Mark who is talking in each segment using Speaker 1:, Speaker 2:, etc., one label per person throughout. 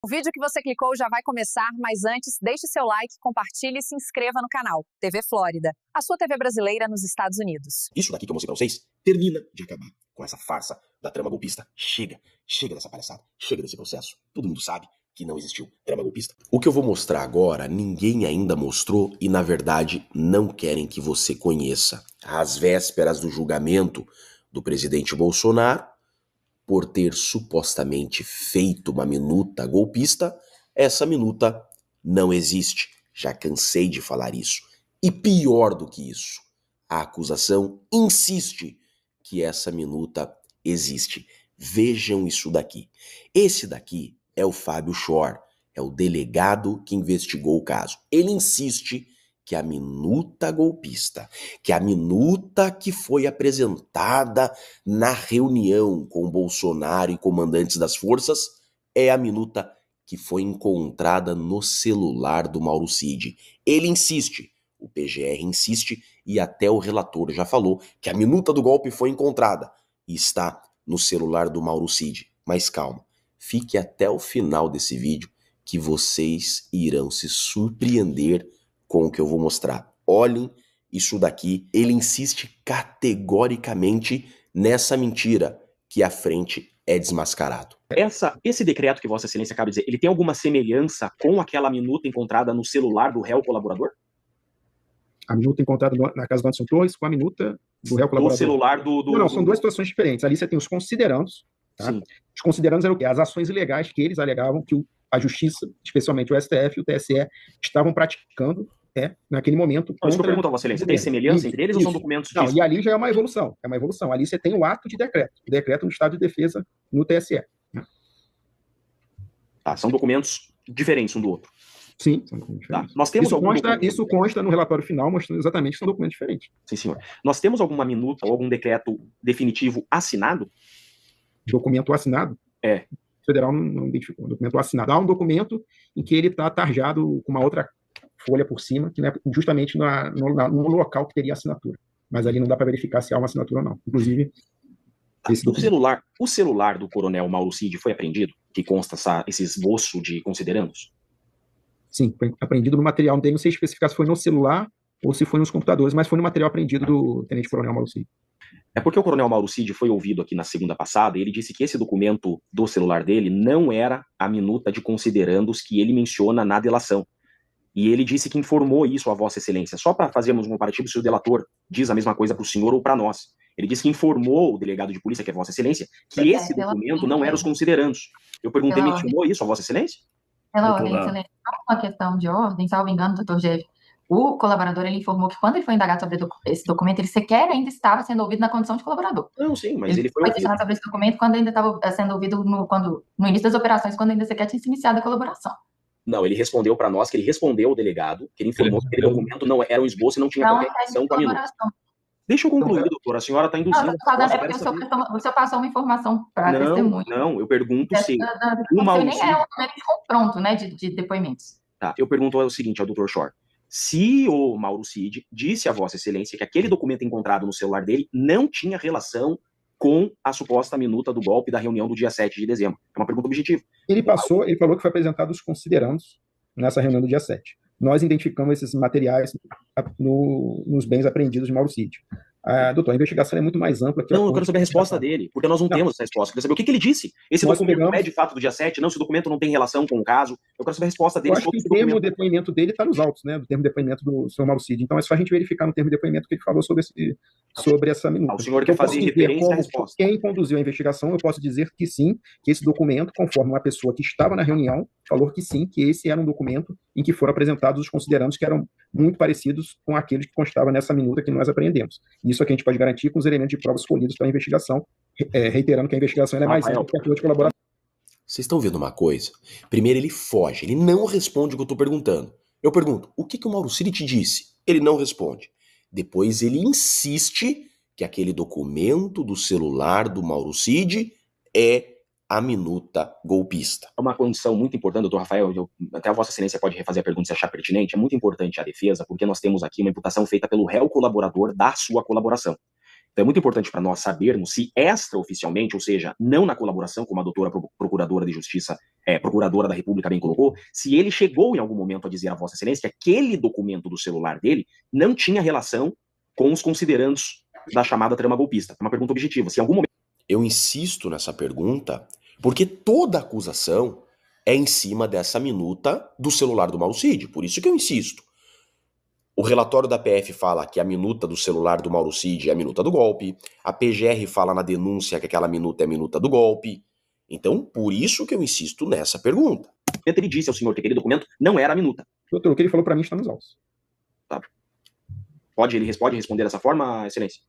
Speaker 1: O vídeo que você clicou já vai começar, mas antes, deixe seu like, compartilhe e se inscreva no canal. TV Flórida, a sua TV brasileira nos Estados Unidos.
Speaker 2: Isso daqui que eu mostrei pra vocês termina de acabar com essa farsa da trama golpista. Chega dessa palhaçada, chega desse processo. Todo mundo sabe que não existiu trama golpista. O que eu vou mostrar agora, ninguém ainda mostrou e, na verdade, não querem que você conheça. Às vésperas do julgamento do presidente Bolsonaro, por ter supostamente feito uma minuta golpista, essa minuta não existe. Já cansei de falar isso. E pior do que isso, a acusação insiste que essa minuta existe. Vejam isso daqui. Esse daqui é o Fábio Shor, é o delegado que investigou o caso. Ele insiste que a minuta golpista, que a minuta que foi apresentada na reunião com Bolsonaro e comandantes das forças é a minuta que foi encontrada no celular do Mauro Cid. Ele insiste, o PGR insiste e até o relator já falou que a minuta do golpe foi encontrada e está no celular do Mauro Cid. Mas calma, fique até o final desse vídeo que vocês irão se surpreender com o que eu vou mostrar. Olhem isso daqui, ele insiste categoricamente nessa mentira que à frente é desmascarado.
Speaker 3: Esse decreto que Vossa Excelência acaba de dizer, ele tem alguma semelhança com aquela minuta encontrada no celular do réu colaborador?
Speaker 4: A minuta encontrada na casa do Anderson Torres com a minuta do réu colaborador.
Speaker 3: Do celular do...
Speaker 4: Não, são duas situações diferentes. Ali você tem os considerandos, tá?
Speaker 3: Sim.
Speaker 4: Os considerandos eram o quê? As ações ilegais que eles alegavam que a Justiça, especialmente o STF e o TSE, estavam praticando naquele momento.
Speaker 3: Não, isso que eu pergunto a Vossa Excelência, tem semelhança entre eles ou são documentos
Speaker 4: distintos? Não, e ali já é uma evolução. É uma evolução. Ali você tem o ato de decreto. O decreto no estado de defesa no TSE.
Speaker 3: Tá, são documentos diferentes um do outro.
Speaker 4: Sim, são documentos diferentes.
Speaker 3: Tá. Nós temos
Speaker 4: isso consta no relatório final, mostrando exatamente que são documentos diferentes.
Speaker 3: Sim, senhor. Nós temos alguma minuta ou algum decreto definitivo assinado?
Speaker 4: Documento assinado?
Speaker 3: É.
Speaker 4: O federal não identificou. Documento assinado. Há um documento em que ele está tarjado com uma outra folha por cima, que é justamente no local que teria assinatura. Mas ali não dá para verificar se há uma assinatura ou não. Inclusive,
Speaker 3: o celular do coronel Mauro Cid foi apreendido? Que consta esse esboço de considerandos?
Speaker 4: Sim, foi apreendido no material. Não sei especificar se foi no celular ou se foi nos computadores, mas foi no material apreendido do tenente-coronel Mauro Cid.
Speaker 3: É porque o coronel Mauro Cid foi ouvido aqui na segunda passada e ele disse que esse documento do celular dele não era a minuta de considerandos que ele menciona na delação. E ele disse que informou isso a Vossa Excelência. Só para fazermos um comparativo, se o delator diz a mesma coisa para o senhor ou para nós. Ele disse que informou o delegado de polícia, que é Vossa Excelência, que esse documento não era os considerandos. Eu perguntei, mencionou isso a Vossa Excelência?
Speaker 5: Pela ordem, Excelência, não é uma questão de ordem, salvo engano, doutor Jeff. O colaborador, ele informou que quando ele foi indagado sobre esse documento, ele sequer ainda estava sendo ouvido na condição de colaborador.
Speaker 3: Não, sim, mas ele foi
Speaker 5: questionado sobre esse documento quando ainda estava sendo ouvido no início das operações, quando ainda sequer tinha se iniciado a colaboração.
Speaker 3: Não, ele respondeu para nós que ele respondeu ao delegado, que ele informou que aquele documento não era um esboço e não tinha qualquer relação com a minuta. Deixa eu concluir, doutora. A senhora está induzindo...
Speaker 5: O senhor passou uma informação para testemunha.
Speaker 3: Não, eu pergunto se...
Speaker 5: O Mauro nem é um documento de confronto, né, de depoimentos.
Speaker 3: Tá, eu pergunto o seguinte ao doutor Shor. Se o Mauro Cid disse a Vossa Excelência que aquele documento encontrado no celular dele não tinha relação com a suposta minuta do golpe da reunião do dia 7 de dezembro. É uma pergunta objetiva.
Speaker 4: Ele falou que foi apresentado os considerandos nessa reunião do dia 7. Nós identificamos esses materiais nos bens apreendidos de Mauro Cid. Doutor, a investigação é muito mais ampla.
Speaker 3: Não, eu quero saber a resposta dele, porque nós não temos essa resposta. Eu quero saber o que ele disse. Esse documento não é de fato do dia 7, não, esse documento não tem relação com o caso. Eu quero saber a resposta dele.
Speaker 4: Eu acho que o termo de depoimento dele está nos autos, né, do termo de depoimento do senhor Mauro Cid. Então é só a gente verificar no termo de depoimento que ele falou sobre essa minuta.
Speaker 3: O senhor quer fazer referência à resposta.
Speaker 4: Quem conduziu a investigação, eu posso dizer que sim, que esse documento, conforme uma pessoa que estava na reunião, falou que sim, que esse era um documento em que foram apresentados os considerandos que eram muito parecidos com aqueles que constavam nessa minuta que nós apreendemos. Isso aqui a gente pode garantir com os elementos de prova escolhidos para a investigação, reiterando que a investigação é mais ampla que a tua de colaboração.
Speaker 2: Vocês estão vendo uma coisa? Primeiro ele foge, ele não responde o que eu estou perguntando. Eu pergunto, o que o Mauro Cid te disse? Ele não responde. Depois ele insiste que aquele documento do celular do Mauro Cid é a minuta golpista.
Speaker 3: É uma condição muito importante, doutor Rafael, até a Vossa Excelência pode refazer a pergunta se achar pertinente, é muito importante a defesa, porque nós temos aqui uma imputação feita pelo réu colaborador da sua colaboração. Então é muito importante para nós sabermos se extraoficialmente, ou seja, não na colaboração, como a doutora procuradora de justiça, procuradora da República bem colocou, se ele chegou em algum momento a dizer a Vossa Excelência que aquele documento do celular dele não tinha relação com os considerandos da chamada trama golpista. É uma pergunta objetiva. Se em algum momento...
Speaker 2: Eu insisto nessa pergunta porque toda acusação é em cima dessa minuta do celular do Mauro Cid. Por isso que eu insisto. O relatório da PF fala que a minuta do celular do Mauro Cid é a minuta do golpe. A PGR fala na denúncia que aquela minuta é a minuta do golpe. Então, por isso que eu insisto nessa pergunta.
Speaker 3: Ele disse ao senhor que aquele documento não era a minuta.
Speaker 4: Doutor, o que ele falou para mim está nos autos.
Speaker 3: Tá. Ele pode responder dessa forma, Excelência?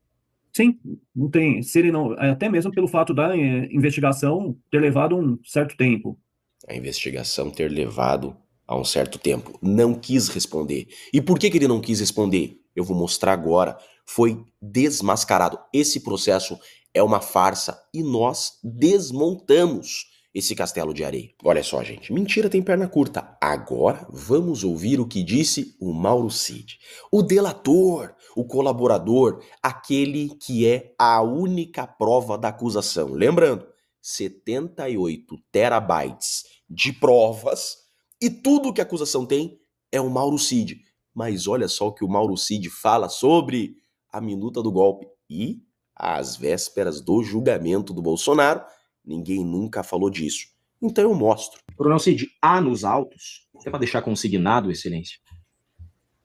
Speaker 6: Sim, não tem. Se ele não, até mesmo pelo fato da investigação ter levado um certo tempo.
Speaker 2: A investigação ter levado a um certo tempo. Não quis responder. E por que ele não quis responder? Eu vou mostrar agora. Foi desmascarado. Esse processo é uma farsa e nós desmontamos esse castelo de areia. Olha só, gente. Mentira tem perna curta. Agora vamos ouvir o que disse o Mauro Cid. O delator, o colaborador, aquele que é a única prova da acusação. Lembrando, 78 terabytes de provas e tudo o que a acusação tem é o Mauro Cid. Mas olha só o que o Mauro Cid fala sobre a minuta do golpe. E, às vésperas do julgamento do Bolsonaro, ninguém nunca falou disso. Então eu mostro.
Speaker 3: Coronel Cid, há nos autos, até para deixar consignado, Excelência,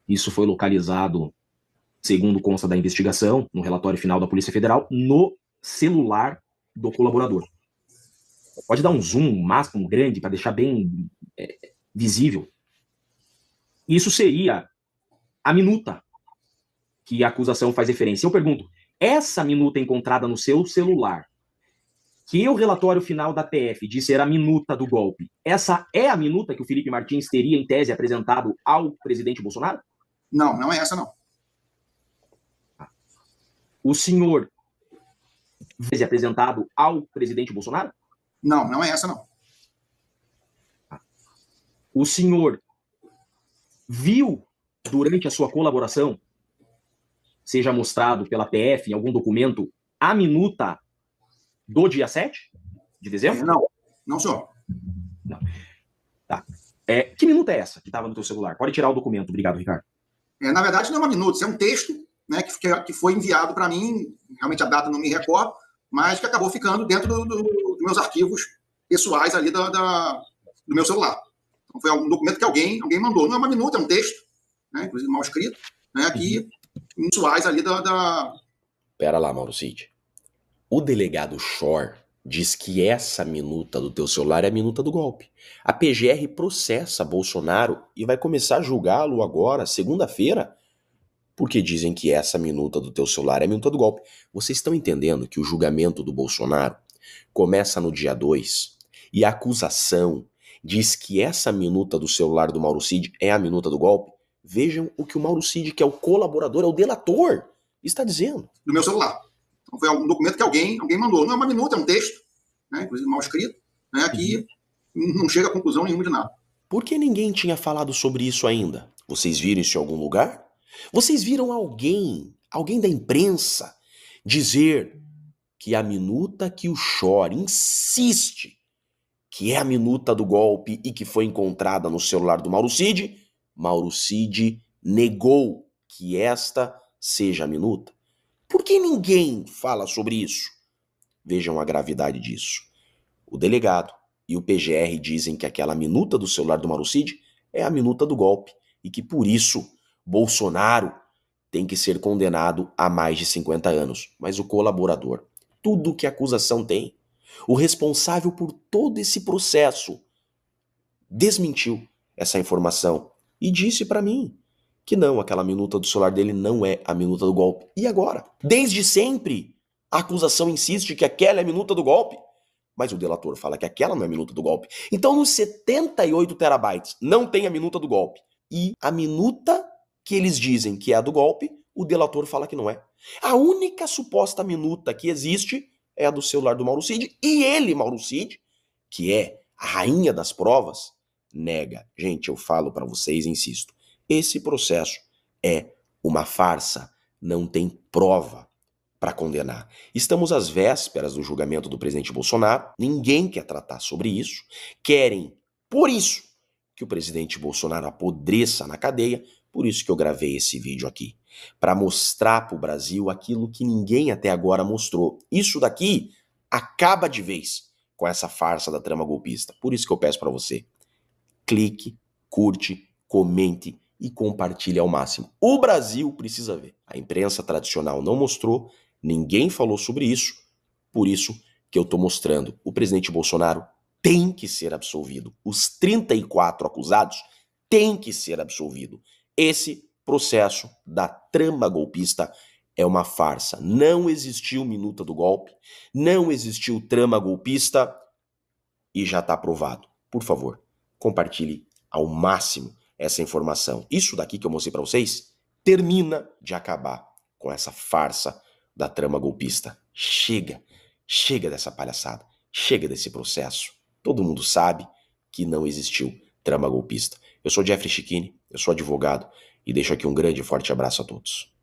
Speaker 3: isso foi localizado, segundo consta da investigação, no relatório final da Polícia Federal, no celular do colaborador. Pode dar um zoom máximo grande para deixar bem visível. Isso seria a minuta que a acusação faz referência. Eu pergunto, essa minuta encontrada no seu celular, que o relatório final da PF disse era a minuta do golpe, essa é a minuta que o Felipe Martins teria, em tese, apresentado ao presidente Bolsonaro?
Speaker 7: Não, não é essa, não.
Speaker 3: O senhor tese apresentado ao presidente Bolsonaro?
Speaker 7: Não, não é essa, não.
Speaker 3: O senhor viu, durante a sua colaboração, seja mostrado pela PF em algum documento, a minuta do dia 7 de dezembro?
Speaker 7: Não, não, senhor.
Speaker 3: Não. Tá. Que minuta é essa que estava no teu celular? Pode tirar o documento. Obrigado, Ricardo.
Speaker 7: Na verdade, não é uma minuta, isso é um texto, né, que foi enviado para mim, realmente a data não me recordo, mas que acabou ficando dentro dos meus arquivos pessoais ali do meu celular. Então, foi um documento que alguém mandou. Não é uma minuta, é um texto, né, inclusive mal escrito, né, aqui, pessoais ali
Speaker 2: Pera lá, Mauro Cid. O delegado Shor diz que essa minuta do teu celular é a minuta do golpe. A PGR processa Bolsonaro e vai começar a julgá-lo agora, segunda-feira, porque dizem que essa minuta do teu celular é a minuta do golpe. Vocês estão entendendo que o julgamento do Bolsonaro começa no dia 2 e a acusação diz que essa minuta do celular do Mauro Cid é a minuta do golpe? Vejam o que o Mauro Cid, que é o colaborador, é o delator, está dizendo.
Speaker 7: Do meu celular. Então, foi um documento que alguém mandou. Não é uma minuta, é um texto, né, inclusive mal escrito, né, aqui não chega a conclusão nenhuma de nada.
Speaker 2: Por que ninguém tinha falado sobre isso ainda? Vocês viram isso em algum lugar? Vocês viram alguém da imprensa, dizer que a minuta que o Shor insiste que é a minuta do golpe e que foi encontrada no celular do Mauro Cid negou que esta seja a minuta? Por que ninguém fala sobre isso? Vejam a gravidade disso. O delegado e o PGR dizem que aquela minuta do celular do Mauro Cid é a minuta do golpe e que por isso Bolsonaro tem que ser condenado a mais de 50 anos. Mas o colaborador, tudo que a acusação tem, o responsável por todo esse processo, desmentiu essa informação e disse para mim que não, aquela minuta do celular dele não é a minuta do golpe. E agora? Desde sempre, a acusação insiste que aquela é a minuta do golpe, mas o delator fala que aquela não é a minuta do golpe. Então, nos 78 terabytes, não tem a minuta do golpe. E a minuta que eles dizem que é a do golpe, o delator fala que não é. A única suposta minuta que existe é a do celular do Mauro Cid. E ele, Mauro Cid, que é a rainha das provas, nega. Gente, eu falo para vocês, insisto. Esse processo é uma farsa, não tem prova. para condenar. Estamos às vésperas do julgamento do presidente Bolsonaro, ninguém quer tratar sobre isso, querem, por isso, que o presidente Bolsonaro apodreça na cadeia, por isso que eu gravei esse vídeo aqui, para mostrar para o Brasil aquilo que ninguém até agora mostrou. Isso daqui acaba de vez com essa farsa da trama golpista. Por isso que eu peço para você, clique, curte, comente e compartilhe ao máximo. O Brasil precisa ver. A imprensa tradicional não mostrou, ninguém falou sobre isso, por isso que eu estou mostrando. O presidente Bolsonaro tem que ser absolvido. Os 34 acusados têm que ser absolvidos. Esse processo da trama golpista é uma farsa. Não existiu minuta do golpe, não existiu trama golpista e já está provado. Por favor, compartilhe ao máximo essa informação. Isso daqui que eu mostrei para vocês termina de acabar com essa farsa da trama golpista. Chega, chega dessa palhaçada, chega desse processo. Todo mundo sabe que não existiu trama golpista. Eu sou Jeffrey Chicchini, eu sou advogado e deixo aqui um grande e forte abraço a todos.